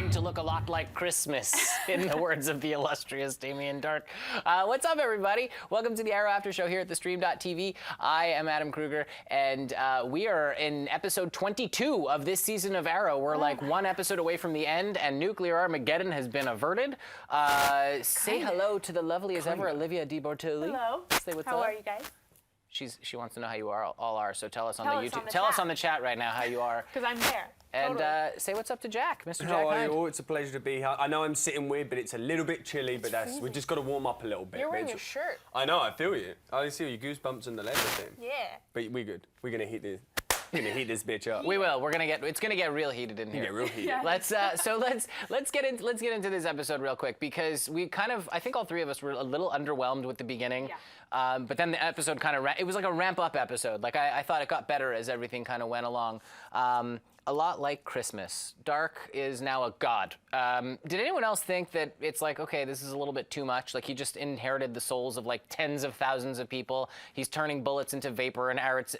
going to look a lot like Christmas, in the words of the illustrious Damien Darhk. What's up, everybody? Welcome to the Arrow After Show here at thestream.tv. I am Adam Kruger, and we are in episode 22 of this season of Arrow. We're like one episode away from the end, and nuclear Armageddon has been averted. Say hello to the lovely as ever, Olivia De Bortoli. Hello. Say what's How up. are you guys? She wants to know how you all are, so tell us on the Tell us YouTube. on the Tell us chat. on the chat right now how you are. Because I'm there. And Totally. say what's up to Jack, Mr. Jack How are Hind. you all? It's a pleasure to be here. I know I'm sitting weird, but it's a little bit chilly, but we just got to warm up a little bit. You're wearing But your shirt. I know, I feel you. I see your goosebumps and the leather thing. Yeah. But we good. We're gonna heat this. We're gonna heat this bitch up. We will. It's gonna get real heated in here. Get real heated. Yeah. Let's get into this episode real quick, because we kind of, I think all three of us were a little underwhelmed with the beginning. Yeah. But then the episode kind of it was like a ramp up episode. Like I thought it got better as everything kind of went along. A lot like Christmas. Darhk is now a god. Did anyone else think that it's like, okay, this is a little bit too much? Like he just inherited the souls of like tens of thousands of people. He's turning bullets into vapor and arrows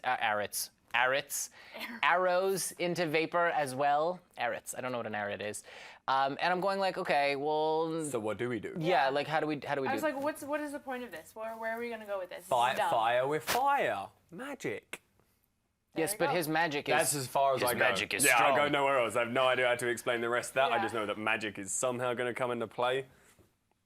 into vapor as well. Arrots. I don't know what an arrot is. And I'm going like, okay, well. So what do we do? Yeah, like how do we do? I was like, what is the point of this? Where are we gonna go with this? Fight Dumb. fire with fire. Magic. Yes, you but go. his magic is. That's as far as I go. magic is yeah, strong. I go nowhere else. I have no idea how to explain the rest of that. I Yeah. just know that magic is somehow going to come into play.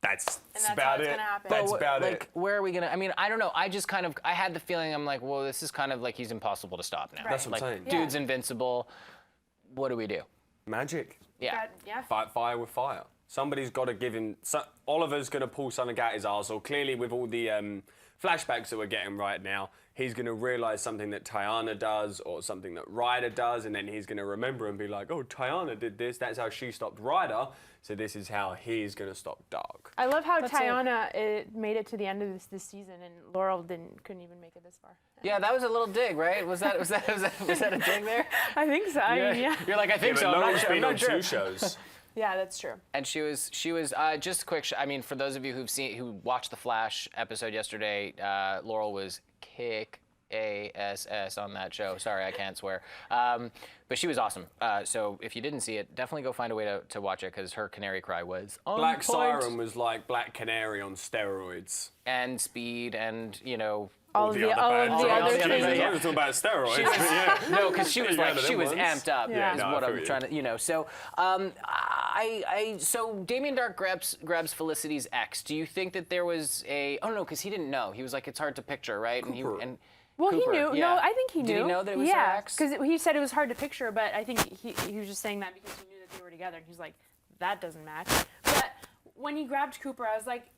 That's And that's about how it's it. gonna happen. That's But about like, it. where are we gonna? I mean, I don't know. I just kind of, I had the feeling, I'm like, well, this is kind of like he's impossible to stop now. Right. That's what I'm like, saying. Dude's invincible. What do we do? Magic. Yeah. Yeah. Fight fire with fire. Somebody's got to give him. Oliver's going to pull something out his arsehole. Clearly, with all the flashbacks that we're getting right now, he's going to realise something that Tiana does or something that Ryder does, and then he's going to remember and be like, oh, Tiana did this. That's how she stopped Ryder. So this is how he's going to stop Darhk. I love how Tiana made it to the end of this season, and Laurel couldn't even make it this far. Yeah, that was a little dig, right? Was that a dig there? I think so. I mean, yeah. You're like, I think so. I'm not sure. I'm been not on sure. 2 shows. Yeah, that's true. And she was just a quick. I mean, for those of you who watched the Flash episode yesterday, Laurel was kick-ass on that show. Sorry, I can't swear. But she was awesome. So if you didn't see it, definitely go find a way to watch it, because her Canary cry was on Black point. Siren was like Black Canary on steroids. And Speed, and All of the bad other things. things. yeah. I was talking about steroids. She was, but yeah. no, because she was You like, got she them was ones. amped up. Yeah. Is No, I what feel I'm you. trying to, So, so Damien Darhk grabs Felicity's ex. Do you think that there was a? Oh no, because he didn't know. He was like, it's hard to picture, right? Cooper. Well, Cooper, he knew. yeah. No, I think he knew. Did he know that it was her yeah, ex? because he said it was hard to picture, but I think he was just saying that because he knew that they were together, and he's like, that doesn't match. But when he grabbed Cooper, I was like,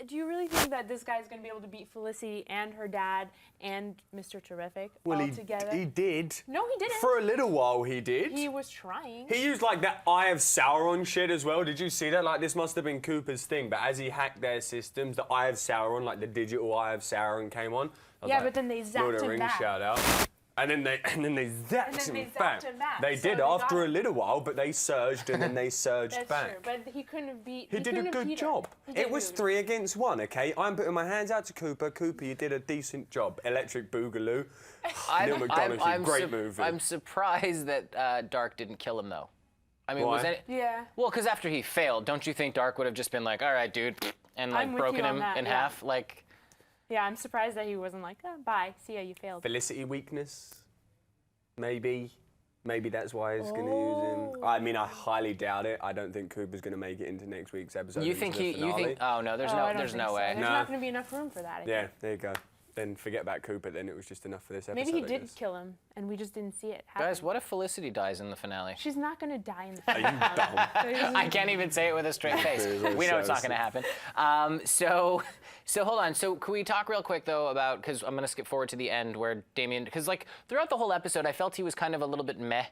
do you really think that this guy's going to be able to beat Felicity and her dad and Mr. Terrific all together? he did. No, he didn't. For a little while, he did. He was trying. He used like that Eye of Sauron shit as well. Did you see that? Like this must have been Cooper's thing. But as he hacked their systems, the Eye of Sauron, like the digital Eye of Sauron, came on. I was Yeah, like, but then they Lord zapped of the him Rings back. shout out. And then they zapped him back. They So did they after got a him. little while, but they surged and then they surged That's back. true, but he couldn't have beat. He did a couldn't have good beat her. job. He did It was good. 3 against 1, okay? I'm putting my hands out to Cooper. Cooper, you did a decent job. Electric Boogaloo. Neil McDonough, great movie. I'm surprised that Darhk didn't kill him though. I mean, was Why? it? Yeah. Well, because after he failed, don't you think Darhk would have just been like, all right, dude, and like I'm with broken you on him that, in yeah. half, like? Yeah, I'm surprised that he wasn't like, oh, bye, see ya, you failed. Felicity weakness? Maybe. Maybe that's why he's going to use him. I mean, I highly doubt it. I don't think Cooper's going to make it into next week's episode. You into think the you finale. think? Oh no, there's Oh, I don't there's think no so. way. There's No. not going to be enough room for that. I Yeah, think. there you go. Then forget about Cooper, then it was just enough for this episode. Maybe he I did guess. kill him, and we just didn't see it happen. Guys, what if Felicity dies in the finale? She's not going to die in the Are you dumb? I can't even say it with a straight face. We know it's not going to happen. So hold on. So can we talk real quick though about, because I'm going to skip forward to the end where Damien, because like throughout the whole episode, I felt he was kind of a little bit meh.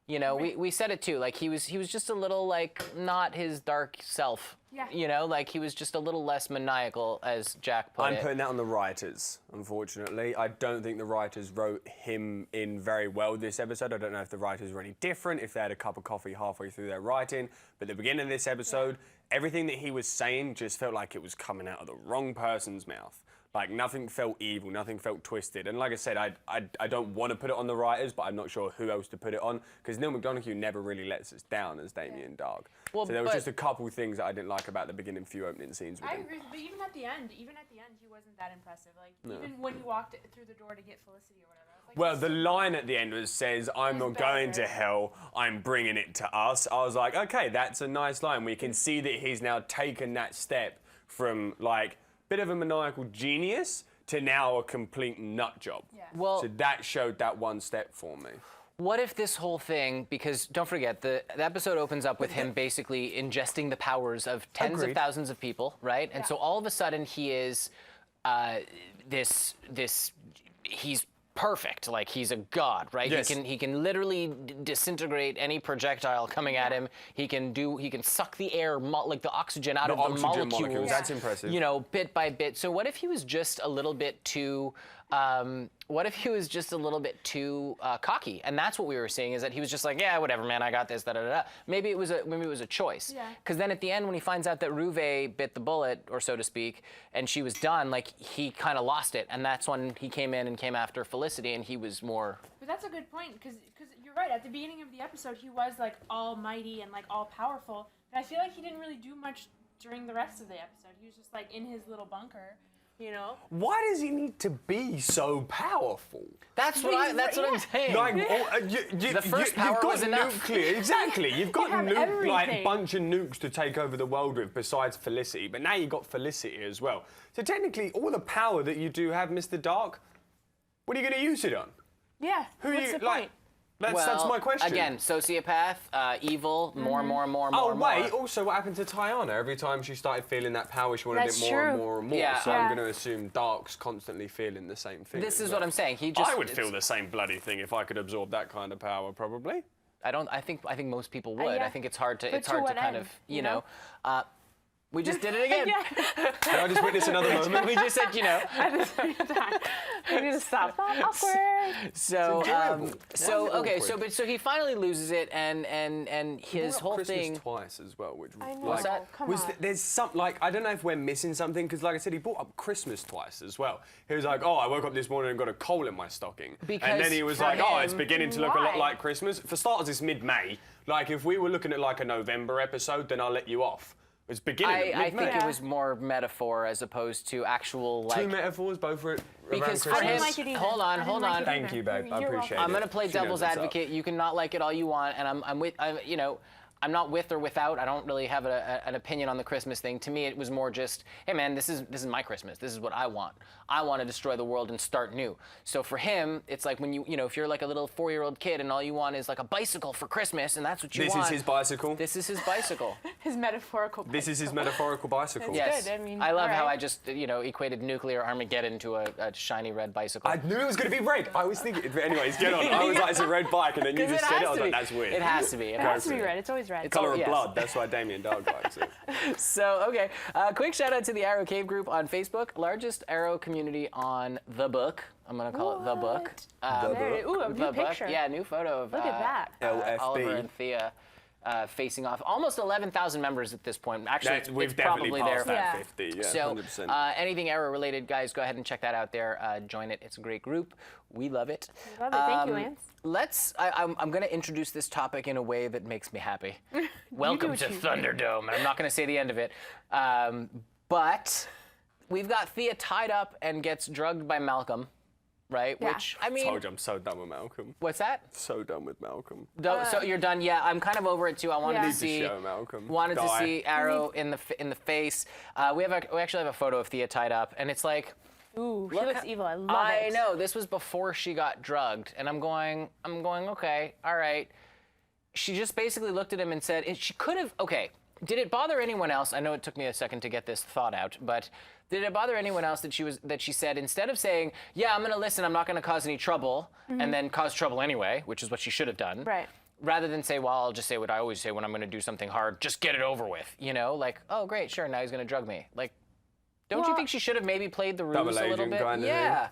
You know, we said it too. Like he was just a little like not his dark self. Yeah. You know, like he was just a little less maniacal, as Jack put I'm it. putting that on the writers, unfortunately. I don't think the writers wrote him in very well this episode. I don't know if the writers were any different, if they had a cup of coffee halfway through their writing. But at the beginning of this episode, everything that he was saying just felt like it was coming out of the wrong person's mouth. Like, nothing felt evil, nothing felt twisted. And like I said, I don't want to put it on the writers, but I'm not sure who else to put it on, because Neil McDonough never really lets us down as Damien Darhk. Well, so there was just a couple things that I didn't like about the beginning few opening scenes with I him. agree, but even at the end, he wasn't that impressive. Like, even when he walked through the door to get Felicity or whatever. I was like, Well, the line at the end says, I'm not going to hell, I'm bringing it to us. I was like, okay, that's a nice line. We can see that he's now taken that step from, like, bit of a maniacal genius to now a complete nut job. Yeah. Well, So that showed that one step for me. what if this whole thing, because don't forget, the episode opens up with him basically ingesting the powers of tens of Agreed. thousands of people, right? And so all of a sudden he is he's perfect, like he's a god, right? Yes. He can literally disintegrate any projectile coming at him. He can suck the air, like the oxygen out of the molecules. That's impressive. You know, bit by bit. So what if he was just a little bit too cocky? And that's what we were seeing, is that he was just like, yeah, whatever, man, I got this, da da da. Maybe it was a choice. Yeah. Because then at the end, when he finds out that Ruvé bit the bullet, or so to speak, and she was done, like, he kind of lost it, and that's when he came in and came after Felicity, and he was more. But that's a good point, because you're right. At the beginning of the episode, he was like almighty and like all powerful. And I feel like he didn't really do much during the rest of the episode. He was just like in his little bunker, you know. Why does he need to be so powerful? That's what I'm saying. Like, The first power you've got was enough. nuclear, exactly. You've got have like everything. bunch of nukes to take over the world with, besides Felicity. But now you've got Felicity as well. So technically, all the power that you do have, Mr. Dark, what are you going to use it on? Yeah. Who What's are you the like? point? That's my question. Again, sociopath, evil, more. Oh, wait, also what happened to Tiana? Every time she started feeling that power, she wanted That's it more and true. more and more. Yeah. So Yeah. I'm going to assume Dark's constantly feeling the same thing. This as is well. what I'm saying. He just. I would feel the same bloody thing if I could absorb that kind of power, probably. I think most people would. yeah. I think it's hard to But to what kind end, of, you know? we just did it again. Yeah. Can I just witness another moment? We just said, At the same time. We need to stop. Awkward. So, enjoyable. so Why is it okay, awkward? so he finally loses it, and his whole Christmas thing. twice as well, which I know. What's that? Come was on. there's some, like, I don't know if we're missing something, because like I said, he brought up Christmas twice as well. He was like, oh, I woke up this morning and got a coal in my stocking. Because and then he was for like, oh, it's him, beginning to look a lot why? like Christmas. For starters, it's mid-May. Like, if we were looking at like a November episode, then I'll let you off. It's beginning of I mid-May. think it was more metaphor as opposed to actual, like. Two metaphors, both around Because for Christmas. I didn't him- like it either. hold on, I didn't hold like on. it Thank either. you, babe. I You're appreciate welcome. I'm gonna play She knows devil's what's up. advocate. You can not like it all you want, and I'm with, I'm not with or without. I don't really have an opinion on the Christmas thing. To me, it was more just, hey man, this is my Christmas. This is what I want. I want to destroy the world and start new. So for him, it's like when you know, if you're like a little 4-year-old kid and all you want is like a bicycle for Christmas, and that's what you This want. is his bicycle. This is his bicycle. His metaphorical. This is his metaphorical bicycle. Yes. Good, I mean, I love how alright. I just equated nuclear Armageddon to a shiny red bicycle. I knew it was going to be red. I was thinking, but anyways, get on. I was like, it's a red bike, and then you 'Cause just it said has it. I was to like, be. that's weird. It has to be. It has to be red. It's always red. Color of yes. blood. That's why Damien Darhk likes it. So, okay, quick shout out to the Arrow Cave group on Facebook, largest Arrow community on The Book. I'm going to call it The Book. There it is. Ooh, a The new Book. picture. Yeah, new photo of Look at that. LFB. Oliver and Thea facing off. Almost 11,000 members at this point. Actually, We've it's definitely probably passed there. that Yeah. 50. Yeah, So, 100%. anything Arrow related, guys, go ahead and check that out there. Join it. It's a great group. We love it. Love it. Thank you, Lance. I'm going to introduce this topic in a way that makes me happy. Welcome what to you- Thunderdome. And I'm not going to say the end of it. But we've got Thea tied up and gets drugged by Malcolm, right? Yeah. Which, I mean, Told you I'm so done with Malcolm. what's that? So done with Malcolm. So you're done? Yeah, I'm kind of over it too. I wanted Yeah. to Need to see. show Malcolm. Wanted to Die. see Arrow in the face. We actually have a photo of Thea tied up, and it's like. Ooh, she Look looks how- evil. I love I it. know. This was before she got drugged, and I'm going, okay, all right. She just basically looked at him and said, and she could have, okay, did it bother anyone else? I know it took me a second to get this thought out, but did it bother anyone else that she said, instead of saying, yeah, I'm gonna listen, I'm not gonna cause any trouble, and then cause trouble anyway, which is what she should have done. Right. Rather than say, well, I'll just say what I always say when I'm gonna do something hard, just get it over with, you know? Like, oh, great, sure, now he's gonna drug me. Like, don't you Well- think she should have maybe played the ruse Double a little agent bit? kind of Yeah.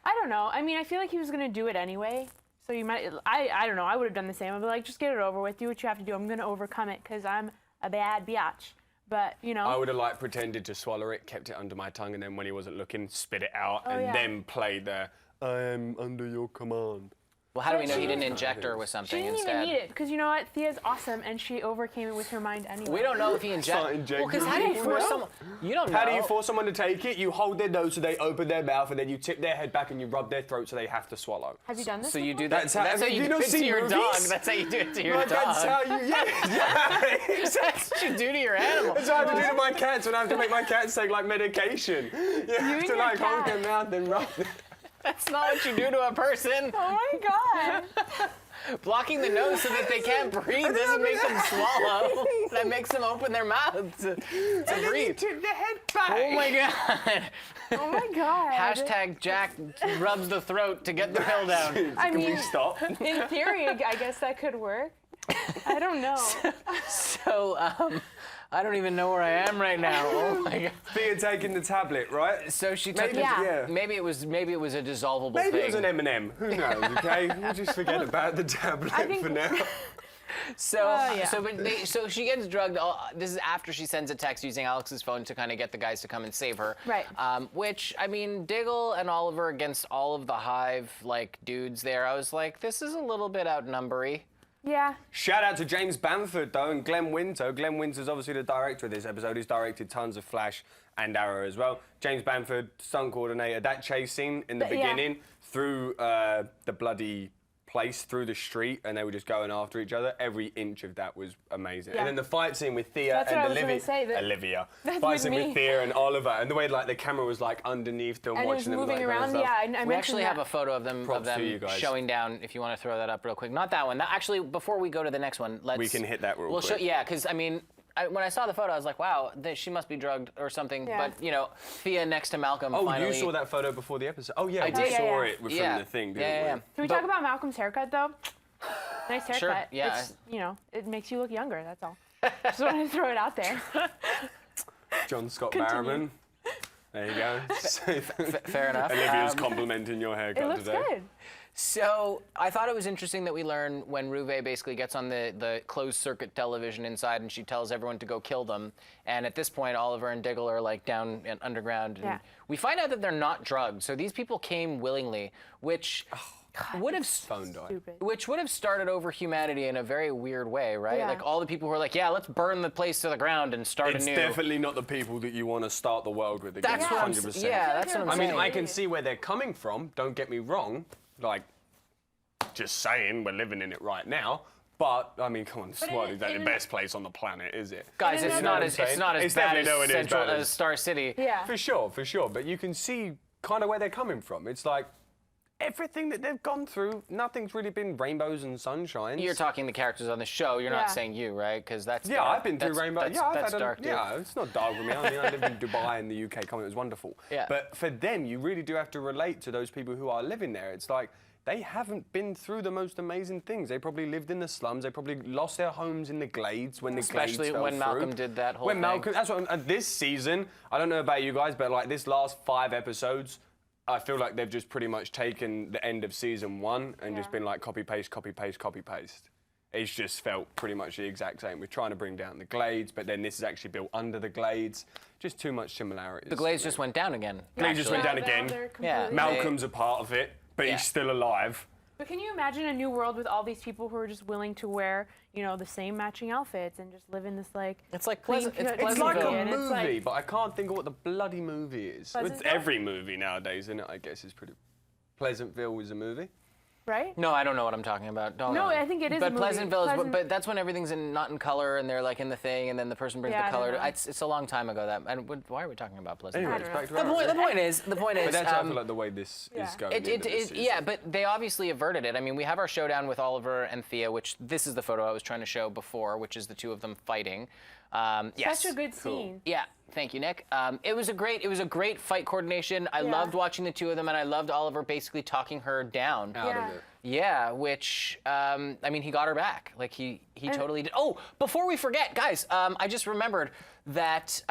I don't know. I mean, I feel like he was gonna do it anyway. So you might. I don't know. I would have done the same. I'd be like, just get it over with. Do what you have to do. I'm gonna overcome it because I'm a bad biatch. But, you know. I would have like pretended to swallow it, kept it under my tongue, and then when he wasn't looking, spit it out, and then played the "I am under your command." Well, how do we know he didn't inject her with She something didn't instead? even need it, because you know what? Thea's awesome, and she overcame it with her mind anyway. We don't know if he injected. Well, because how do you force someone? You don't know. How do you force someone to take it? You hold their nose so they open their mouth, and then you tip their head back and you rub their throat so they have to swallow. Have you done this So you before? do that. That's how you do it to your dog. movies? That's how you do it to your Like, dog. that's how you, That's what you do to your animal. That's what I have to do to my cats when I have to make my cats take like medication. You have to your like hold cat. their mouth and rub them. That's not what you do to a person. Oh my god. Blocking the nose so that they can't breathe doesn't make them swallow. That makes them open their mouth to breathe. Tip their head back. Oh my god. Oh my god. Hashtag Jack rubs the throat to get the pill down. I Can we mean, stop? in theory, I guess that could work. I don't know. So, I don't even know where I am right now. Oh my god. Thea taking the tablet, right? So she took Maybe, Yeah. maybe it was a dissolvable Maybe thing. it was an M&M. Who knows? Okay, we'll just forget about the tablet think- for now. So, yeah. so she gets drugged. This is after she sends a text using Alex's phone to kind of get the guys to come and save her. Right. Which, I mean, Diggle and Oliver against all of the Hive like dudes there. I was like, this is a little bit outnumbery. Yeah. Shout out to James Bamford, though, and Glenn Winter. Glenn Winter's obviously the director of this episode. He's directed tons of Flash and Arrow as well. James Bamford, stunt coordinator. That chase scene in the beginning through the bloody place, through the street, and they were just going after each other. Every inch of that was amazing. Yeah. And then the fight scene with Thea That's what I and was gonna Olivia. say, that- Olivia. That's Fight with scene me. with Thea and Oliver, and the way like the camera was like underneath them, And it was watching them moving like, around. stuff. Yeah, I mentioned We actually that. have a photo of them Props to you guys. showing down. If you want to throw that up real quick, not that one. Actually, before we go to the next one, let's. We can hit that real quick. Yeah, because I mean, when I saw the photo, I was like, wow, she must be drugged or something. Yeah. But you know, Thea next to Malcolm. Oh, finally, you saw that photo before the episode? Oh, yeah, I we did. saw Yeah. it from Yeah. the thing, didn't Yeah. we? Can we talk about Malcolm's haircut, though? Nice haircut. Sure, yeah. It's, you know, it makes you look younger, that's all. Just wanted to throw it out there. John Scott Continue. Barrowman. There you go. Fair enough. Olivia's complimenting your haircut It looks today. good. So I thought it was interesting that we learn when Ruvé basically gets on the closed circuit television inside and she tells everyone to go kill them. And at this point, Oliver and Diggle are like down and underground. And Yeah. we find out that they're not drugged. So these people came willingly, which would have Phone died. Stupid. which would have started over humanity in a very weird way, right? Yeah. Like all the people who are like, yeah, let's burn the place to the ground and start It's anew. definitely not the people that you want to start the world with again. That's what I'm 100%. Yeah, that's what I'm I mean, saying. I can see where they're coming from. Don't get me wrong. Like, just saying, we're living in it right now. But I mean, come on, this world is not the best place on the planet, is it? Guys, You it's know not what as I'm it's not as It's bad definitely as nowhere near as Central bad as Star City. Yeah. For sure. But you can see kind of where they're coming from. It's like everything that they've gone through, nothing's really been rainbows and sunshines. You're talking the characters on the show. You're Yeah. not saying you, right? Because that's Yeah, dark. I've been through That's- rainbow. That's, Yeah, I've that's had dark, dude. Yeah, it's not dark for me. I mean, I lived in Dubai in the UK. It was wonderful. Yeah. But for them, you really do have to relate to those people who are living there. It's like they haven't been through the most amazing things. They probably lived in the slums. They probably lost their homes in the glades when the Especially glades fell when Malcolm through. did that whole When thing. Malcolm, that's what. This season, I don't know about you guys, but like this last 5 episodes. I feel like they've just pretty much taken the end of season 1 and just been like copy paste, copy paste, copy paste. It's just felt pretty much the exact same. We're trying to bring down the glades, but then this is actually built under the glades. Just too much similarities. The glades just went down again. Glades just went actually. down again. They're Yeah. completely- Malcolm's a part of it, but Yeah. he's still alive. But can you imagine a new world with all these people who are just willing to wear, you know, the same matching outfits and just live in this like It's like clean, Pleasant- it's clean It's like Pleasantville. a and it's movie, like- but I can't think of what the bloody movie is. It's Pleasantville? every movie nowadays, isn't it? I guess is pretty. Pleasantville is a movie. right? No, I don't know what I'm talking about. Don't No, know. I think it is a But movie. Pleasantville is, Pleasant- but that's when everything's not in color and they're like in the thing, and then the person brings Yeah, I the color. don't know. It's a long time ago that. And why are we talking about Pleasantville? Anyways, don't know. back to The Arrow. point is. But that's how I feel like the way this Yeah. is going. It, into this yeah, season. but they obviously averted it. I mean, we have our showdown with Oliver and Thea, which this is the photo I was trying to show before, which is the two of them fighting. Yes. Such a good scene. Yeah, thank you, Nick. It was a great fight coordination. I Yeah. loved watching the two of them, and I loved Oliver basically talking her down. Out Yeah. of it. Yeah, which, I mean, he got her back. Like, he totally did. Oh, before we forget, guys, I just remembered that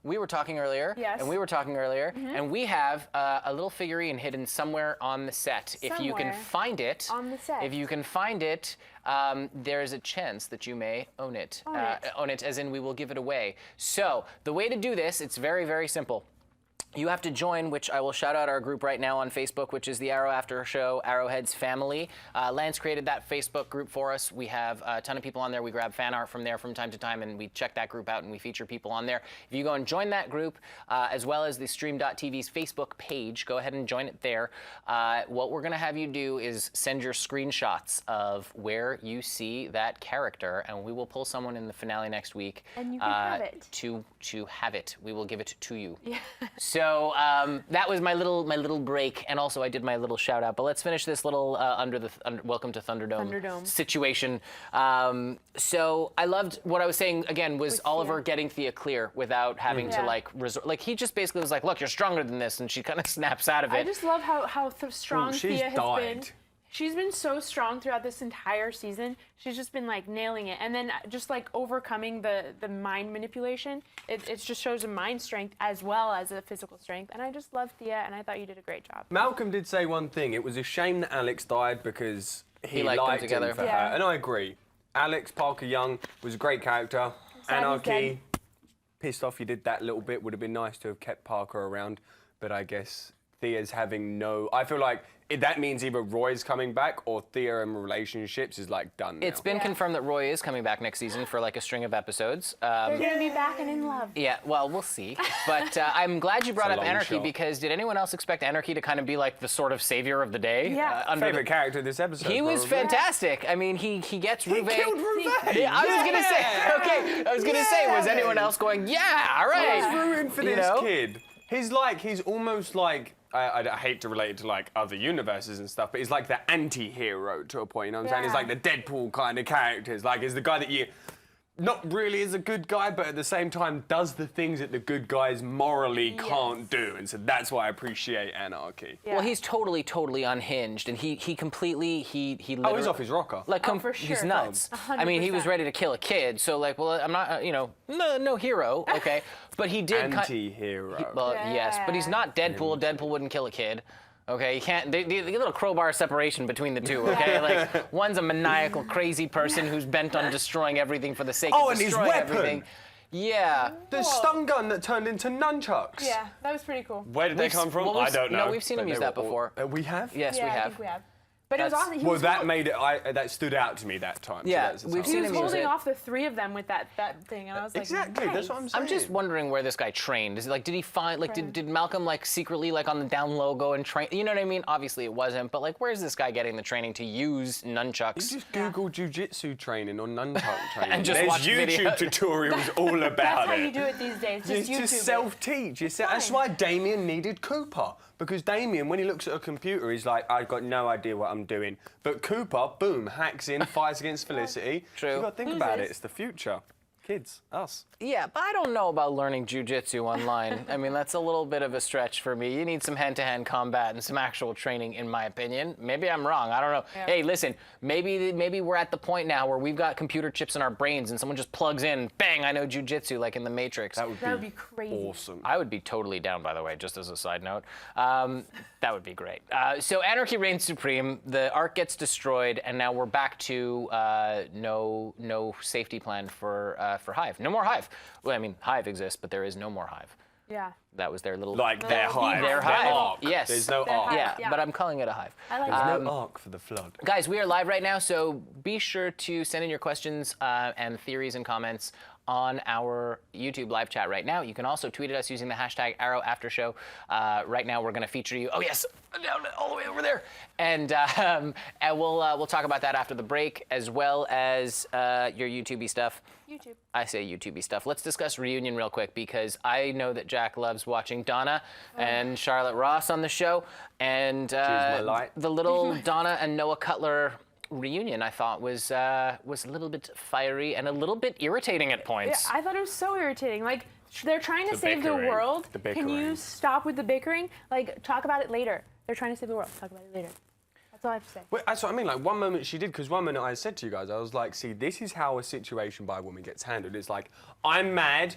we were talking earlier, Yes. and we were talking earlier, and we have a little figurine hidden somewhere on the set. If you can Somewhere find it, on the set. if you can find it, there's a chance that you may own it. Own it, as in we will give it away. So the way to do this, it's very, very simple. You have to join, which I will shout out our group right now on Facebook, which is the Arrow After Show Arrowheads Family. Lance created that Facebook group for us. We have a ton of people on there. We grab fan art from there from time to time, and we check that group out, and we feature people on there. If you go and join that group, as well as the Stream.tv's Facebook page, go ahead and join it there. What we're going to have you do is send your screenshots of where you see that character, and we will pull someone in the finale next week. And you can have it. To have it. We will give it to you. Yeah. So that was my little break, and also I did my little shout out. But let's finish this little Welcome to Thunderdome situation. So I loved what I was saying again was Oliver getting Thea clear without having to like resort. Like he just basically was like, "Look, you're stronger than this," and she kind of snaps out of it. I just love how strong Thea has been. died. She's been so strong throughout this entire season. She's just been like nailing it, and then just like overcoming the mind manipulation. It just shows a mind strength as well as a physical strength. And I just love Thea, and I thought you did a great job. Malcolm did say one thing. It was a shame that Alex died because he liked them liked together. him for Yeah. her, and I agree. Alex Parker Young was a great character. Sad he's Anarchy, pissed off you did that little bit. Would have been nice to have kept Parker around, but I guess Thea's having no. I feel like that means either Roy's coming back or Thea and relationships is like done now. It's been confirmed that Roy is coming back next season for like a string of episodes. They're gonna be back and in love. Yeah, well, we'll see. But I'm glad you brought up long Anarchy shot. because did anyone else expect Anarchy to kind of be like the sort of savior of the day? Yeah. Favorite character this episode. He was probably. fantastic. I mean, he gets Ruvé. killed Ruvé. Yeah, I was gonna say. Okay, I was gonna say, was anyone else going? Yeah, all right. He's ruined for You this know? kid. He's almost like. I hate to relate it to like other universes and stuff, but he's like the anti-hero to a point. You know what I'm saying? He's like the Deadpool kind of characters. Like, he's the guy that you not really is a good guy, but at the same time does the things that the good guys morally can't do. And so that's why I appreciate Anarchy. Yeah. Well, he's totally unhinged, and he completely literally. Oh, he's off his rocker. Like, for he's sure. nuts. 100%. I mean, he was ready to kill a kid. So like, well, I'm not, no hero, okay, but he did. Anti-hero. Well, yes, but he's not Deadpool. Deadpool wouldn't kill a kid. Okay, you can't. The little crowbar separation between the two. Okay, like one's a maniacal, crazy person who's bent on destroying everything for the sake of and his destroying weapon. everything. Yeah. The stun gun that turned into nunchucks. Yeah, that was pretty cool. Where did they come from? well, I don't know. No, we've seen him But use they that were all- before. We have? Yes, Yeah, we I have. think we have. But it was That's- awesome. He Well, was that made it. That stood out to me that time. So Yeah, that's the we've time. seen He was him use holding it. off the three of them with that thing, and I was like, Exactly. That's what I'm nice. saying. I'm just wondering where this guy trained. Is it like, did he find, like, did Malcolm like secretly like on the down low go and train? You know what I mean? Obviously it wasn't, but like, where's this guy getting the training to use nunchucks? You just Google jujitsu training or nunchuck training. And just There's watch YouTube videos. tutorials all about That's how it. you do it these days. You Just YouTube. just it. self-teach. That's why Damien needed Cooper. Because Damien, when he looks at a computer, he's like, I've got no idea what I'm doing. But Cooper, boom, hacks in, fights against Felicity. True. You've got to think Who's about this? it. It's the future. Kids, us. Yeah, but I don't know about learning jujitsu online. I mean, that's a little bit of a stretch for me. You need some hand-to-hand combat and some actual training, in my opinion. Maybe I'm wrong. I don't know. Yeah. Hey, listen, maybe we're at the point now where we've got computer chips in our brains and someone just plugs in, bang, I know jujitsu, like in the Matrix. That would That would be crazy. awesome. I would be totally down, by the way, just as a side note. That would be great. So Anarchy reigns supreme. The Ark gets destroyed, and now we're back to no safety plan for Hive. No more Hive. Well, I mean, Hive exists, but there is no more Hive. Yeah. That was their little. Like their hive. Their hive. ark. Yes. There's no Their ark. hive. Yeah, Yeah. but I'm calling it a Hive. I like There's that. no ark for the flood. Guys, we are live right now, so be sure to send in your questions and theories and comments on our YouTube live chat right now. You can also tweet at us using the hashtag ArrowAfterShow. Right now, we're going to feature you. Oh yes, down all the way over there. And we'll talk about that after the break, as well as your YouTube-y stuff. YouTube. I say YouTube-y stuff. Let's discuss Reunion real quick, because I know that Jack loves watching Donna and Charlotte Ross on the show, and my light. the little Donna and Noah Cutler reunion, I thought, was a little bit fiery and a little bit irritating at Yeah, points. I thought it was so irritating. Like, they're trying to The save the bickering. world. The Can you bickering. stop with the bickering? Like, talk about it later. They're trying to save the world. Talk about it later. That's all I have to say. Well, that's what I mean. Like, one moment she did, because one minute I said to you guys, I was like, see, this is how a situation by a woman gets handled. It's like, I'm mad,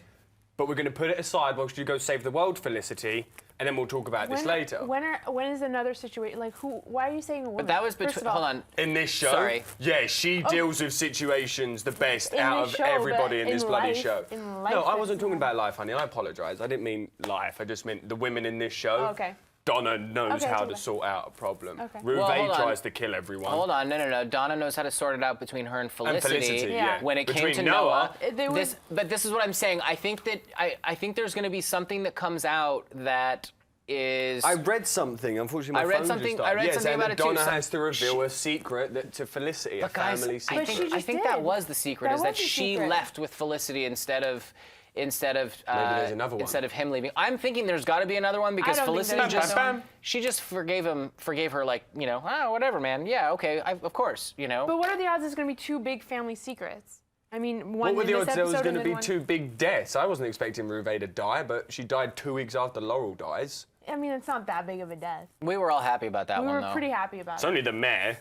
but we're going to put it aside whilst you go save the world, Felicity, and then we'll talk about this later. When is another situation, like, why are you saying a woman? But that was between, hold on. In this show? Sorry. Yeah, she deals with situations the best In out this of show, everybody but in this in bloody life- show. in life No, I it's wasn't talking not. about life, honey. I apologise. I didn't mean life. I just meant the women in this show. Oh, okay. Donna knows Okay, how take to that. sort out a problem. Okay. Well, hold Ruvé on. tries to kill everyone. Hold on, no. Donna knows how to sort it out between her and Felicity. And Felicity, Yeah. When it Between came to Noah, There was- but this is what I'm saying. I think that I think there's going to be something that comes out that is. I read something. Unfortunately, my I read phone something- just died. I read yeah, something saying about that it too. Donna Some- has to reveal a secret to Felicity, a But guys, family I secret. she think just that did. was the secret. That Is that was the she secret. left with Felicity instead of there's another one. instead of him leaving. I'm thinking there's got to be another one because don't think Felicity there's just another one. she just forgave her like, you know, whatever, man. Yeah, okay, of course, you know. But what are the odds it's going to be two big family secrets? I mean, one What were in the this odds there was episode going to and be then one- two big deaths? I wasn't expecting Ruvé to die, but she died 2 weeks after Laurel dies. I mean, it's not that big of a death. We were all happy about that We one were though. pretty happy about It's it. only the mayor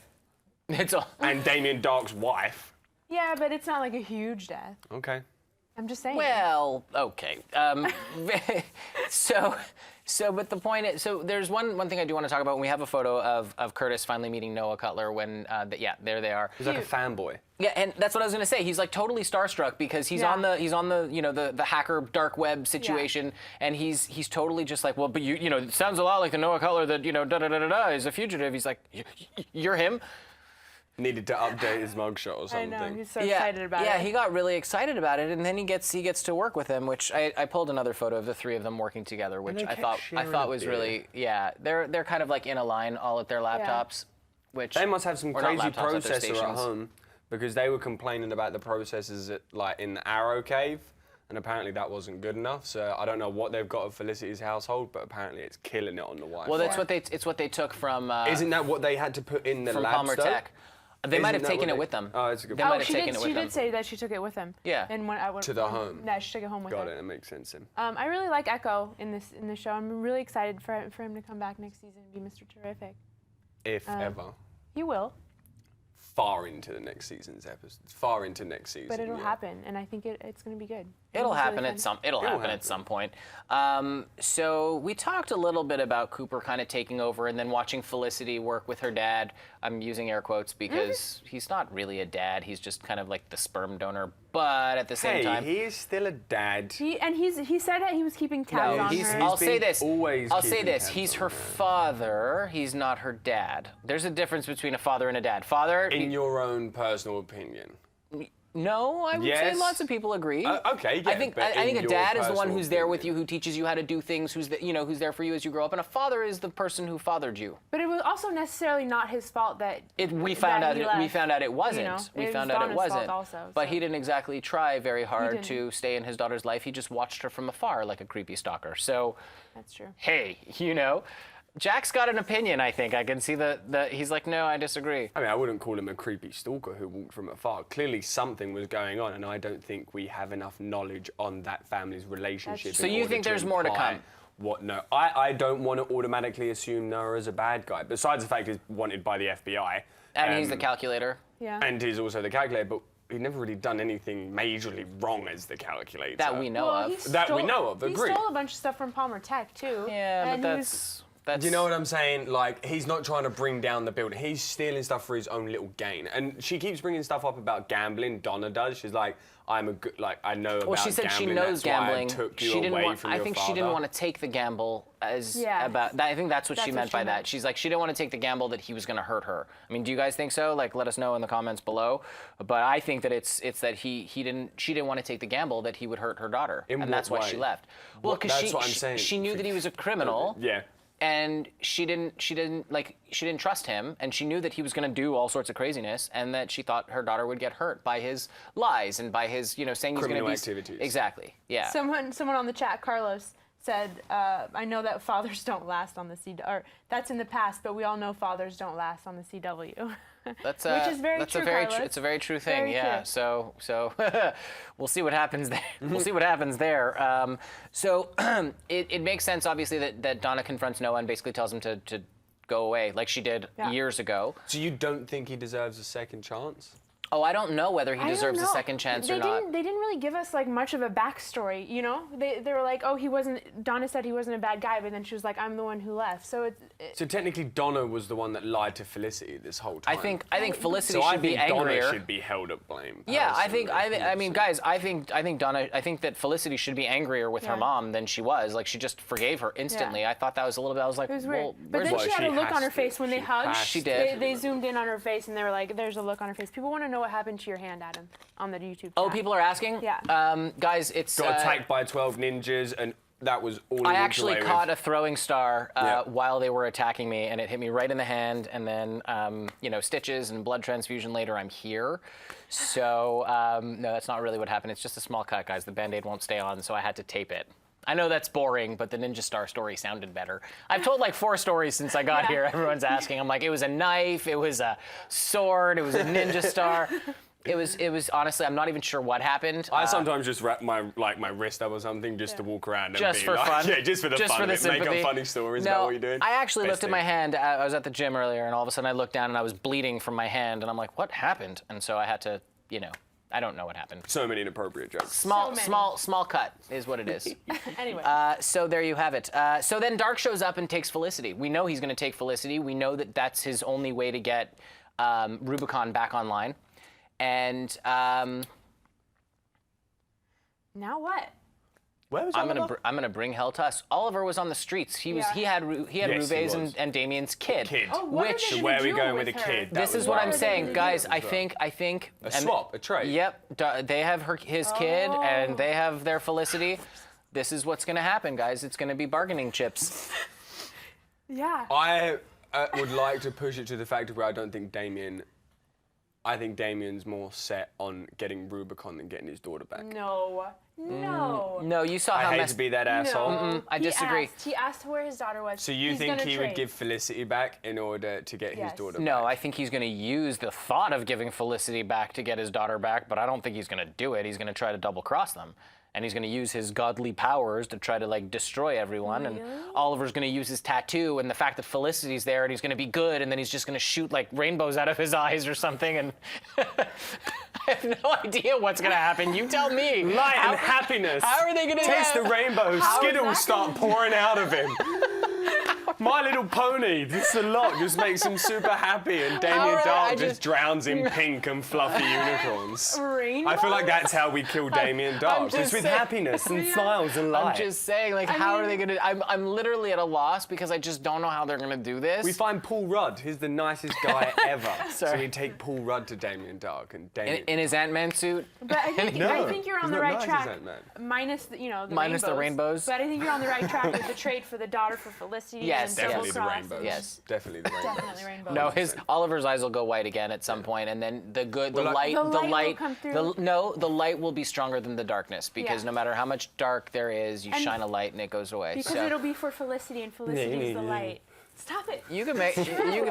It's all. and Damien Darhk's wife. Yeah, but it's not like a huge death. Okay. I'm just saying. Well, okay. But the point is, so there's one thing I do want to talk about. When we have a photo of Curtis finally meeting Noah Cutler when, there they are. He's like a fanboy. Yeah, and that's what I was gonna say. He's like totally starstruck because he's Yeah. on the you know the hacker dark web situation, and he's totally just like, well, but you know it sounds a lot like the Noah Cutler that you know is a fugitive. He's like, you're him. Needed to update his mugshot or I something. know, he's so excited about it. Yeah, he got really excited about it, and then he gets to work with him, which I pulled another photo of the three of them working together, which they I kept thought sharing was a really they're kind of like in a line all at their laptops, which They must have some or not crazy laptops, at their processor at stations. home because they were complaining about the processors in the Arrow Cave, and apparently that wasn't good enough. So I don't know what they've got at Felicity's household, but apparently it's killing it on the Wi-Fi. Well, it's what they took from Isn't that what they had to put in the from lab Palmer stuff? Tech. They might have Isn't that taken what it with them. Oh, that's a good They point. might have taken it with she them. did say that she took it with him. Yeah. And when I went To the home. Yeah, she took it home with Got her. it, that makes sense then. I really like Echo in this show. I'm really excited for him to come back next season and be Mr. Terrific. If ever. He will, Far into the next season's episode. Far into next season. but it'll yeah. happen, and I think it's going to be good. It'll It's really happen fun. It'll happen happen. at some point. So we talked a little bit about Cooper kind of taking over and then watching Felicity work with her dad. I'm using air quotes because he's not really a dad. He's just kind of like the sperm donor. But at the same Hey, time, he is still a dad. He said that he was keeping tabs No, on he's- her. he's I'll say been this. always I'll say keeping this. tabs He's on her her. father. He's not her dad. There's a difference between a father and a dad. Father. In your own personal opinion. No, I would say Yes. lots of people agree. Okay, yeah, I think but I think in a your dad is the one personal who's there with opinion. you, who teaches you how to do things, who's who's there for you as you grow up, and a father is the person who fathered you. But it was also necessarily not his fault that We found that out he we left, found out it wasn't. you know? We It found was out it Donna's fault wasn't. also, But so. he didn't exactly try very hard didn't. to stay in his daughter's life. He just watched her from afar like a creepy stalker. So, That's true. hey, Jack's got an opinion, I think. I can see he's like, no, I disagree. I mean, I wouldn't call him a creepy stalker who walked from afar. Clearly something was going on, and I don't think we have enough knowledge on that family's relationship. So in you order think there's more to imply come? What? No, I don't want to automatically assume Noah is a bad guy. Besides the fact he's wanted by the FBI. And he's the calculator. Yeah. And he's also the calculator, but he'd never really done anything majorly wrong as the calculator. That we know Well, of. he That we stole- know of, He agreed. stole a bunch of stuff from Palmer Tech too. Yeah, and but he that's was- Do you know what I'm saying? Like, he's not trying to bring down the building. He's stealing stuff for his own little gain. And she keeps bringing stuff up about gambling. Donna does. She's like, I know about Well, she said she gambling. knows That's why I gambling. took you She didn't away want. from I your think she father." didn't want to take the gamble as Yeah. about. I think that's what she That's meant what by she that. meant. She's like, she didn't want to take the gamble that he was going to hurt her. I mean, do you guys think so? Like, let us know in the comments below. But I think that it's that she didn't want to take the gamble that he would hurt her daughter, In and that's what why she way? left. Well, What- because that's what I'm saying. she knew that he was a criminal. Yeah. And she didn't trust him, and she knew that he was going to do all sorts of craziness, and that she thought her daughter would get hurt by his lies and by his, saying he's going to Criminal be activities. Exactly. Yeah. Someone on the chat, Carlos, said, I know that fathers don't last on the CW, or that's in the past, but we all know fathers don't last on the CW. That's Which is very true, Carlos. It's a very true thing. Very yeah. true. So we'll see what happens there. We'll see what happens there. So it makes sense, obviously, that Donna confronts Noah and basically tells him to go away like she did years ago. So you don't think he deserves a second chance? Oh, I don't know whether he deserves a second chance or not. They didn't really give us like much of a backstory, you know? They were like, oh, he wasn't. Donna said he wasn't a bad guy, but then she was like, I'm the one who left. So So technically, Donna was the one that lied to Felicity this whole time. I think Felicity so should be angrier. Donna should be held at blame. Yeah, I mean, guys, I think Donna. I think that Felicity should be angrier with her mom than she was. Like, she just forgave her instantly. I thought that was a little bit. I was like, it was weird. well, But then she had a look on her to. face when they hugged. She did. They zoomed in on her face and they were like, there's a look on her face. People want to know what happened to your hand, Adam, on the YouTube chat. Oh, people are asking? Yeah. Guys, it's... Got attacked by 12 ninjas, and that was all I actually caught a throwing star Yeah. while they were attacking me, and it hit me right in the hand, and then, you know, stitches and blood transfusion later, I'm here. So, no, that's not really what happened. It's just a small cut, guys. The Band-Aid won't stay on, so I had to tape it. I know that's boring, but the Ninja Star story sounded better. I've told like 4 stories since I got here. Everyone's asking. I'm like, it was a knife, it was a sword, it was a Ninja Star. It was honestly, I'm not even sure what happened. I sometimes just wrap my wrist up or something just to walk around and just be for like, fun. yeah, just for the fun. For the of it. Make sympathy. up funny stories No, about what you're doing. I actually Best looked at thing. my hand. I was at the gym earlier, and all of a sudden I looked down and I was bleeding from my hand, and I'm like, what happened? And so I had to, you know, I don't know what happened. So many inappropriate jokes. Small cut is what it is. Anyway. So there you have it. So then Darhk shows up and takes Felicity. We know he's going to take Felicity. We know that that's his only way to get Rubicon back online. And now what? Where was I'm Oliver? gonna bring hell to us. Oliver was on the streets. He Yeah. had Yes, he Ruvé's was. and Damien's kid. Oh, what are Which they So gonna where are we do going with the her? kid? this is what I'm saying, guys. I think A swap, a trade. Yep, they have his kid and they have their Felicity. This is what's gonna happen, guys. It's gonna be bargaining chips. Yeah. I would like to push it to the fact of where I don't think Damien. I think Damien's more set on getting Rubicon than getting his daughter back. No. No. No, you saw how I hate to be that asshole. I disagree. He asked where his daughter was. So you He's think gonna he would trade. give Felicity back in order to get his Yes. daughter back? No, I think he's going to use the thought of giving Felicity back to get his daughter back, but I don't think he's going to do it. He's going to try to double cross them. And he's going to use his godly powers to try to like destroy everyone. And Oliver's going to use his tattoo and the fact that Felicity's there and he's going to be good, and then he's just going to shoot like rainbows out of his eyes or something. And I have no idea what's going to happen. You tell me. Light and happiness. How are they going to Taste the rainbow. Skittles start pouring out of him. My Little Pony. This is a lot. Just makes him super happy, and Damien Darhk just drowns in pink and fluffy unicorns. Rainbows? I feel like that's how we kill Damien Darhk. just Just with saying. happiness and smiles and light. I'm just saying, like, how are they going to... I'm literally at a loss because I just don't know how they're going to do this. We find Paul Rudd. He's the nicest guy ever. So Sorry. we take Paul Rudd to Damien Darhk, and Damien. in his Ant-Man suit. But I think, No, I think you're on he's the not right nice as track. Ant-Man. Minus the, you know, the Minus the rainbows. But I think you're on the right track with the trade for the daughter for Felicity. Yes, and Definitely double the cross. rainbows. Yes. Definitely the rainbows. Definitely rainbows. No, Oliver's eyes will go white again at some point, and then the light will come through. the light will be stronger than the darkness because Yeah. no matter how much dark there is, you And shine a light and it goes away. Because So it'll be for Felicity, and Felicity is the light. Stop it. you can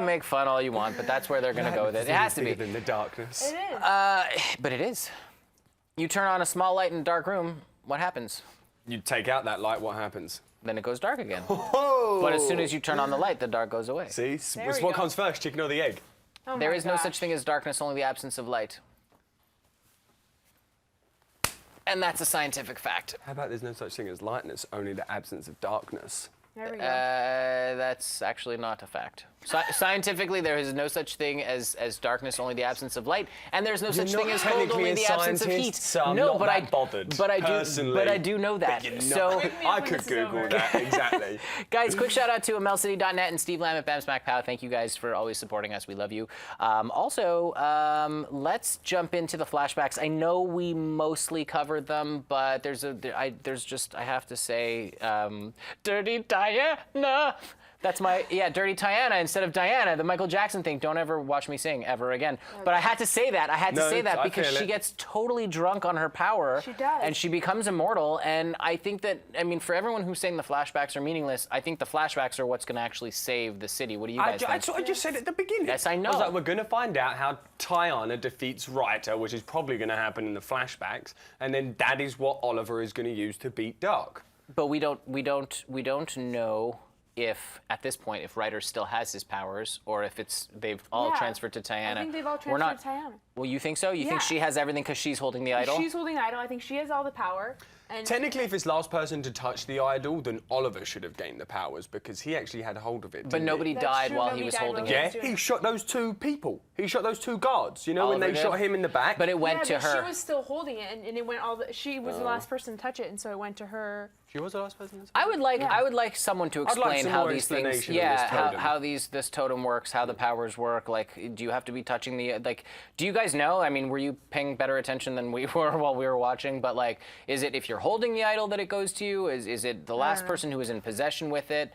make fun all you want, but that's where they're gonna go with it. It has to be. Bigger than the darkness. It is. But it is. You turn on a small light in a dark room, what happens? You take out that light, what happens? Then it goes dark again. Oh! But as soon as you turn on the light, the dark goes away. See, There it's we what go. comes first, chicken or the egg? Oh There my is no gosh. such thing as darkness, only the absence of light. And that's a scientific fact. How about there's no such thing as lightness, only the absence of darkness? There we go. That's actually not a fact. Scientifically, there is no such thing as darkness, only the absence of light, and there's no such not thing as cold, technically only a the absence of heat. scientist, so I'm no, not but that bothered, but I personally. do know that. You're So, not. me I up when could this is Google over. that, exactly. guys, quick shout out to AmelCity.net and Steve Lamb at Bam Smack Pow. Thank you guys for always supporting us. We love you. Also, let's jump into the flashbacks. I know we mostly covered them, but I have to say, Dirty Diana. That's Dirty Tiana instead of Diana, the Michael Jackson thing. Don't ever watch me sing ever again. But I had to say that. I because feel she it. gets totally drunk on her power. She does. And she becomes immortal. And I think that, for everyone who's saying the flashbacks are meaningless, I think the flashbacks are what's going to actually save the city. What do you guys think? I just said at the beginning. Yes, I know. I was like, we're going to find out how Tiana defeats Ryder, which is probably going to happen in the flashbacks, and then that is what Oliver is going to use to beat Darhk. But we don't know if, at this point, if Ryder still has his powers, or if they've all transferred to Tiana. I think they've all transferred to Tiana. Well, you think so? You think she has everything because she's holding the idol? She's holding the idol. I think she has all the power. And technically, if it's last person to touch the idol, then Oliver should have gained the powers because he actually had hold of it. But nobody died while he was holding it. Yeah, he shot those 2 people. He shot those 2 guards. You know, when they shot him in the back. But it went to her. She was still holding it, and it went she was the last person to touch it, and so it went to her. She was the last person to touch it? I would like someone to explain how these things, how this totem works, how the powers work. Like, do you have to be touching the, like, do you guys know? I mean, were you paying better attention than we were while we were watching? But like, is it if you're holding the idol that it goes to you? Is it the last person who is in possession with it?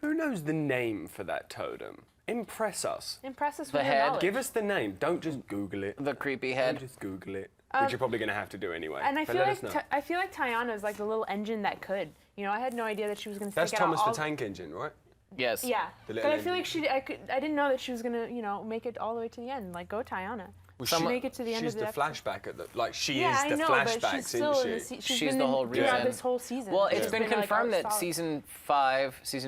Who knows the name for that totem? Impress us. Impress us The with your head. knowledge. Give us the name. Don't just Google it. The creepy head. Don't just Google it. Which you're probably going to have to do anyway. And I But feel let us know. like I feel like Tiana is like the little engine that could. You know, I had no idea that she was going to. That's Thomas the Tank Engine, right? Yes. Yeah. The But little I feel engine. like I didn't know that she was going to, you know, make it all the way to the end. Like, go Tiana. Well, Make it to the end of the She's the episode. flashback at the, like, she Yeah, is the I know, flashback, but she's still in the isn't she? she's She's been the whole throughout reason. this whole season. Well, it's been like, confirmed that solid. season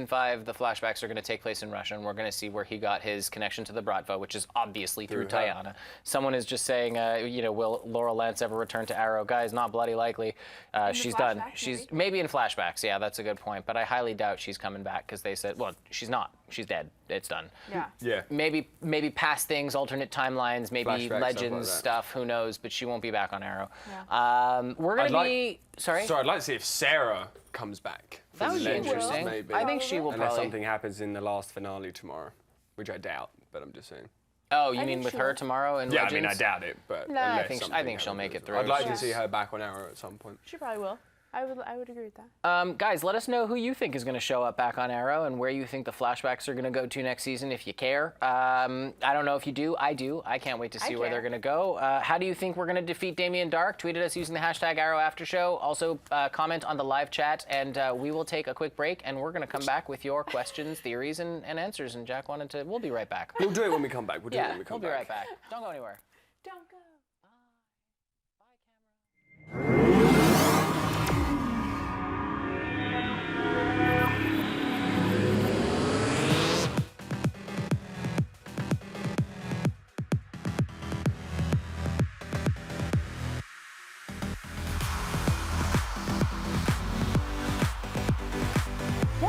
five, the flashbacks are going to take place in Russia, and we're going to see where he got his connection to the Bratva, which is obviously through Through her. Tiana. Someone is just saying, you know, will Laura Lance ever return to Arrow? Guys, not bloody likely. She's done. flashbacks, She's maybe in flashbacks. Yeah, that's a good point. But I highly doubt she's coming back because they said, well, she's not. She's dead. It's done. Yeah. Yeah. Maybe past things, alternate timelines, maybe Flashbacks, legends stuff like that. stuff. Who knows? But she won't be back on Arrow. Yeah. We're gonna I'd be sorry. So I'd like to see if Sarah comes back. for That would be Legends, interesting. Maybe. I think she will Unless probably. something happens in the last finale tomorrow, which I doubt, but I'm just saying. Oh, you I mean think with she her will. tomorrow in Yeah, Legends? I mean, I doubt it, but Nah, I unless think something she'll make it happens. through. I'd like Yeah. to see her back on Arrow at some point. She probably will. I would agree with that. Guys, let us know who you think is going to show up back on Arrow and where you think the flashbacks are going to go to next season, if you care. I don't know if you do. I do. I can't wait to see where they're going to go. How do you think we're going to defeat Damien Darhk? Tweet at us using the hashtag ArrowAfterShow. Also, comment on the live chat, and we will take a quick break, and we're going to come back with your questions, theories, and answers. And Jack wanted to. We'll be right back. We'll do it when we come back. We'll do it Yeah, when we come we'll be back. right back. Don't go anywhere. Don't go.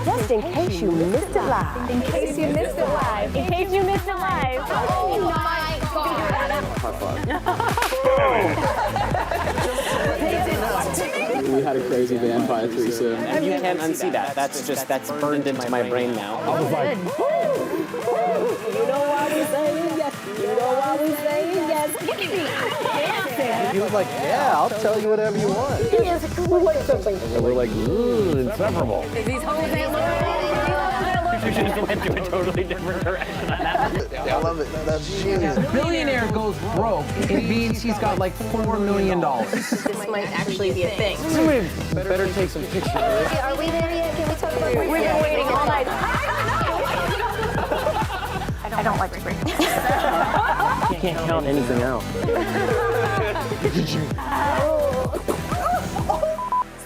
Just in case you missed it live. In case you missed it live. In case you missed it live. Oh my God. We had a crazy vampire threesome. And you can't unsee that. That's burned into my brain now. I was like, You know why we saying yes. You know why we saying yes. Look at me. I'm he was like, yeah, I'll tell you whatever you want. dancing. We like something. And we're like, inseparable. These hoes ain't loyal. You should have went to a totally different direction on that. I love it. That's genius. Billionaire goes broke, it means he's got like $4 million. This might actually be a thing. Better take some pictures. Are we there yet? Can we talk about We've been waiting all night. I don't like spring. You can't count anything out.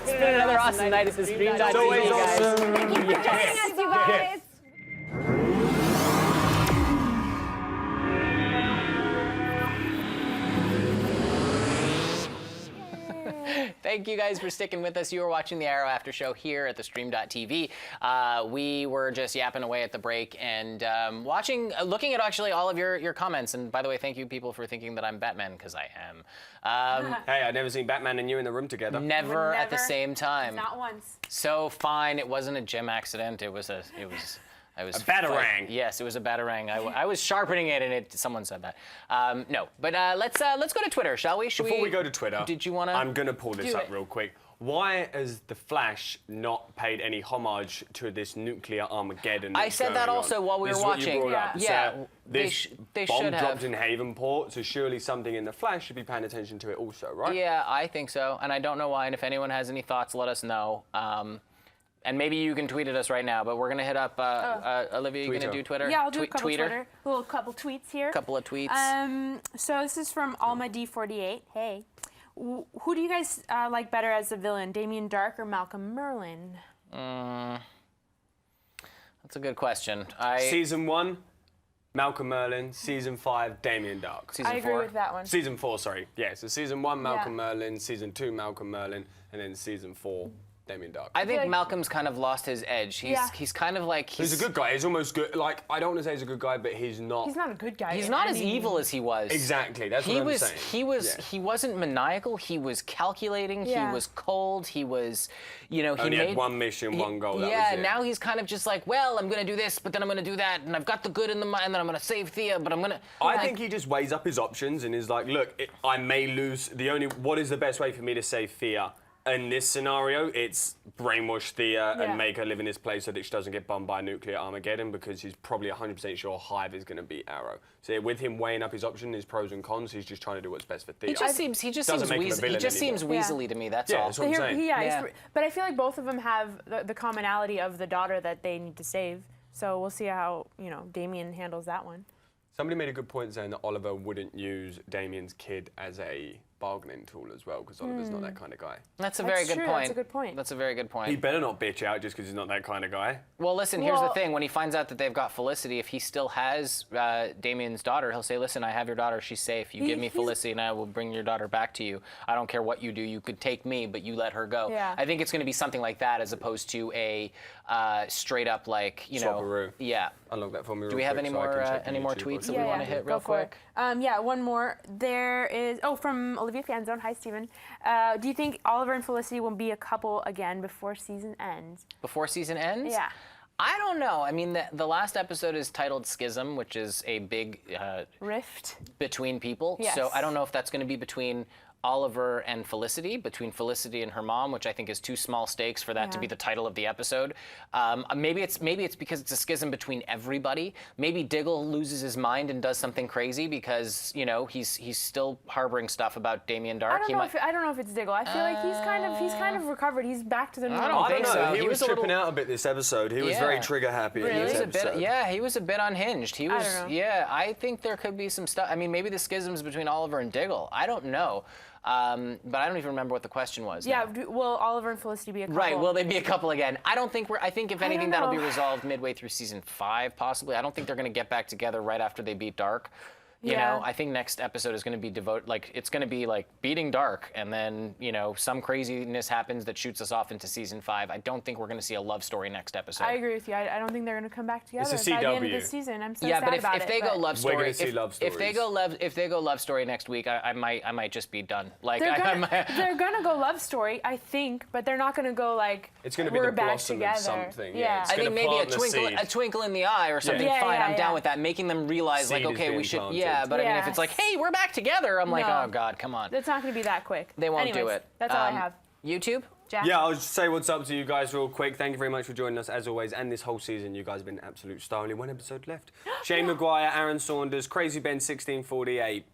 It's been another awesome night at the Stream.TV, guys. Thank you for joining us, you guys. Thank you guys for sticking with us. You are watching the Arrow After Show here at the Stream.TV. We were just yapping away at the break and looking at actually all of your comments. And by the way, thank you people for thinking that I'm Batman, because I am. Hey, I've never seen Batman and you in the room together. Never at the Never. same time. Not once. So fine, it wasn't a gym accident. It was I was A batarang. Yes, it was a batarang. I was sharpening it, and someone said that. No, but let's go to Twitter, shall we? Before we go to Twitter, Did you want to? I'm going to pull this do up it? real quick. Why has The Flash not paid any homage to this nuclear Armageddon? I that's said that going also on? while we This were is what you watching. brought up. Yeah, So they this they bomb should have. dropped in Havenport, so surely something in The Flash should be paying attention to it also, right? Yeah, I think so, and I don't know why. And if anyone has any thoughts, let us know. And maybe you can tweet at us right now. But we're gonna hit up Olivia. You Twitter. gonna do Twitter? Yeah, I'll do a couple Twitter. Twitter. A little couple tweets here. Couple of tweets. So this is from Alma D48. Hey, who do you guys like better as a villain, Damien Darhk or Malcolm Merlyn? That's That's a good question. Season 1, Malcolm Merlyn. Season 5, Damien Darhk. Season I agree 4. with that one. Season 4, sorry. Yeah, so season 1, Malcolm Merlyn. Season 2, Malcolm Merlyn. And then season 4, Damien Darhk. I think like- Malcolm's kind of lost his edge. He's kind of like He's a good guy. He's almost good. Like, I don't want to say he's a good guy, but he's not. He's not a good guy. He's in not as any- evil as he was. Exactly. That's what I'm saying. He wasn't maniacal. He was calculating. Yeah. He was cold. He was, you know, he Only made had one mission, one goal. That yeah. was it. Now he's kind of just like, well, I'm gonna do this, but then I'm gonna do that, and I've got the good in the mind, and then I'm gonna save Thea, but I'm gonna. I think he just weighs up his options and is like, look, I may lose. What is the best way for me to save Thea? In this scenario, it's brainwash Thea and make her live in this place so that she doesn't get bombed by nuclear Armageddon, because he's probably 100% sure Hive is going to beat Arrow. So with him weighing up his options, his pros and cons, he's just trying to do what's best for Thea. He just seems Doesn't make him a weaselly. He villain just seems anymore. weaselly to me. That's Yeah, all. that's what I'm saying. Yeah. But I feel like both of them have the commonality of the daughter that they need to save. So we'll see how, you know, Damien handles that one. Somebody made a good point saying that Oliver wouldn't use Damien's kid as a bargaining tool as well, because Oliver's not that kind of guy. That's a very good true, point. that's a good point. That's a very good point. He better not bitch out just because he's not that kind of guy. Well, listen, here's the Well- thing. When he finds out that they've got Felicity, if he still has Damien's daughter, he'll say, listen, I have your daughter. She's safe. You give me Felicity and I will bring your daughter back to you. I don't care what you do. You could take me, but you let her go. Yeah. I think it's going to be something like that as opposed to a straight up, like, you know. Swapperoo. Yeah. Unlock that for me real Do we have quick any so I can more check the any more YouTube tweets that on we want to hit go real for quick? it. Yeah, one more. There is, from Olivia Fanzone. Hi, Stephen. Do you think Oliver and Felicity will be a couple again before season ends? Before season ends? Yeah. I don't know. I mean, the last episode is titled Schism, which is a big Rift. between people. Yes. So I don't know if that's going to be between Oliver and Felicity, between Felicity and her mom, which I think is too small stakes for that to be the title of the episode. Maybe it's because it's a schism between everybody. Maybe Diggle loses his mind and does something crazy because, you know, he's still harboring stuff about Damien Darhk. I don't know if it's Diggle. I feel like he's kind of recovered. He's back to the normal. don't I don't think know. so. He He was was a tripping little- out a bit this episode. He was Yeah. very trigger happy in He this was a episode. bit, he was a bit unhinged. He was, don't know. yeah. I think there could be some stuff. I mean, maybe the schisms between Oliver and Diggle. I don't know, but I don't even remember what the question was. Yeah. now. Will Oliver and Felicity be a couple? Right. Will they be a couple again? I don't think I think if don't anything, that'll be know. resolved midway through season 5, possibly. I don't think they're going to get back together right after they beat Darhk. You Yeah. know, I think next episode is going to be it's going to be like beating Darhk, and then, you know, some craziness happens that shoots us off into season 5. I don't think we're going to see a love story next episode. I agree with you. I don't think they're going to come back together It's a by the end of CW. this season. I'm so Yeah, sad but about if it. they go love story, We're gonna see love if they stories. go love story next week, I might just be done. Like They're I gonna go love story, I think, but they're not gonna go like It's gonna be we're the back blossom together. of something. Yeah. It's I gonna think maybe plant the seed. a twinkle in the eye or something. Yeah, Fine, yeah, I'm down yeah. with that. Making them realize, like, Seed is okay, we being should. planted. Yeah, but I mean, if it's like, Yes. hey, we're back together, I'm like, No. oh God, come on. It's not gonna be that quick. They won't do Anyways, it. That's all I have. YouTube. Jack? Yeah, I'll just say what's up to you guys real quick. Thank you very much for joining us as always. And this whole season, you guys have been an absolute star. Only one episode left. Shane Maguire, Aaron Saunders, Crazy Ben 1648,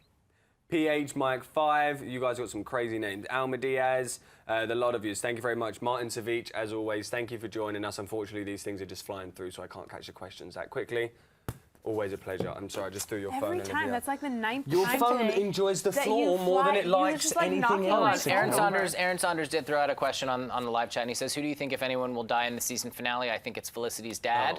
PH Mike 5. You guys got some crazy names. Alma Diaz, the lot of yous. Thank you very much. Martin Savic, as always, thank you for joining us. Unfortunately, these things are just flying through, so I can't catch the questions that quickly. Always a pleasure. I'm sorry, I just threw your phone, Every Olivia. time. That's like the 9th Your time phone today enjoys the that floor you more than fly- it you likes just, like, anything knock it else. like Aaron Saunders did throw out a question on the live chat, and he says, "Who do you think, if anyone, will die in the season finale?" I think it's Felicity's dad.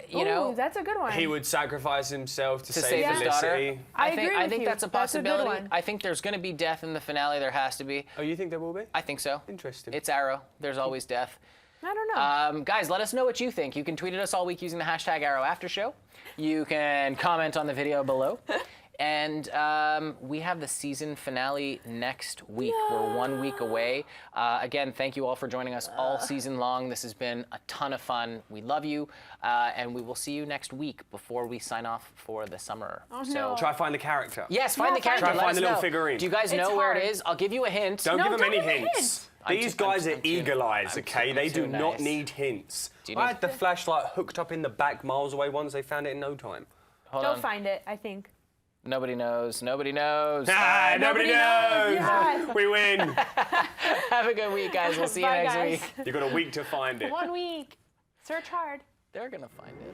You know, Ooh, that's a good one. He would sacrifice himself to save his daughter. Felicity. I agree I with think you. that's a That's a good possibility. one. I think there's going to be death in the finale. There has to be. Oh, you think there will be? I think so. Interesting. It's Arrow. There's always death. I don't know. Guys, let us know what you think. You can tweet at us all week using the hashtag ArrowAfterShow. You can comment on the video below. And we have the season finale next week. We're 1 week away. Again, thank you all for joining us all season long. This has been a ton of fun. We love you. And we will see you next week before we sign off for the summer. Oh, so, no. Try find the character. yes, find the Yeah, find character. it. Try Let find us the little know. figurine. Do you guys know It's where it hard. is? I'll give you a hint. Don't give them any don't give them hints. hints. These guys are I'm too- eagle eyes, I'm okay? too- They I'm do too not nice. need hints. Do you I need- had the flashlight hooked up in the back miles away once. They found it in no time. Hold Don't on. find it, I think. Nobody knows. Nobody knows. Ah, nobody knows. Yeah. We win. Have a good week, guys. We'll see you Bye, next guys. week. You got a week to find it. 1 week. Search hard. They're going to find it.